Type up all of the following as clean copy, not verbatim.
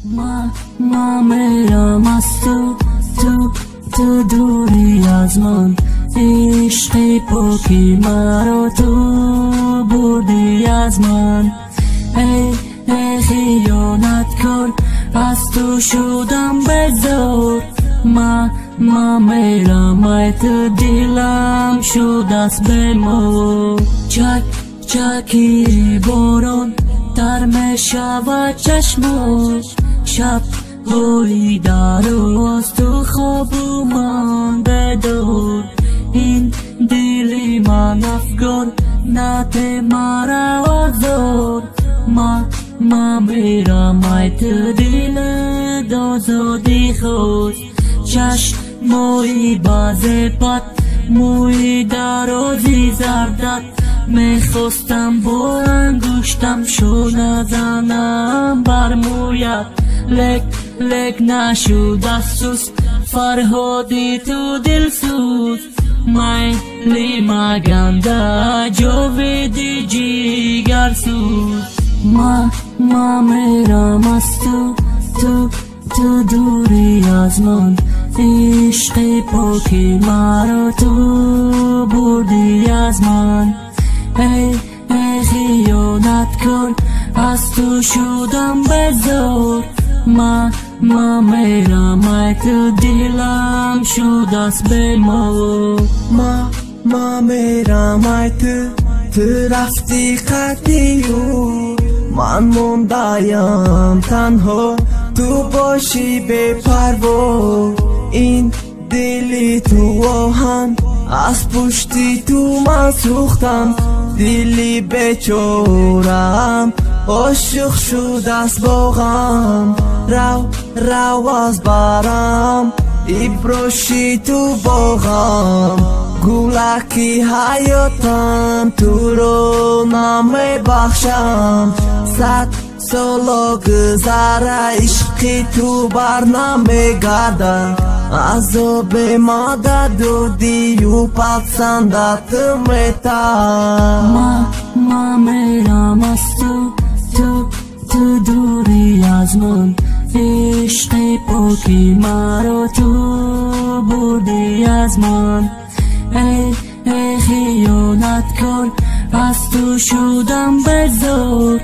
ما میرم از تو دوری از من، عشق پاکی مرا تو بردی از من. ای خیانت کن، از تو شدم بزار. ما میرم ای تو دلم شد از بمار. چکی باران در می شود چشماش، شب هایی در از تو خواب من بدار. این دلی من افگان نت مرا آزار. ما میرم ای تو دل دازادی خود، چشمایی باز پت موی درازی زردت. میخواستم با انگشتم شو نزنم بر مویت، لک نشد افسوس فرهادی تو دل سوز. میلی مگنده جاویدی جیگر سوز. ما میرم از تو دوری از من، عشق پاکی مرا تو بردی از من. ای خیانت کن، از تو شدم بزار. ما میرم ای تو دلم شد از بمار. ما میرم ای تو رفتی قدیو، من موندایم تنها تو باشی بی پروا. این دلی تو آهن از پشتی تو من سوختم، دلی بیچارم عاشق شد از باغم. رو از برم ایبروشی تو باغم، گلکی حیاتم تو رو نمی بخشم. 100 سال گذره عشقی تو بر نمی گردد، عذاب مادر دودی و پسندت میتم. ما میرم از تو دوری از من، عشق پاکی مرا تو بردی از من. ای خیانت کن، از تو شدم بزار.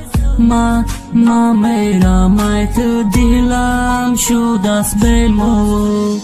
ما میرم ای تو دلم شد از بمار.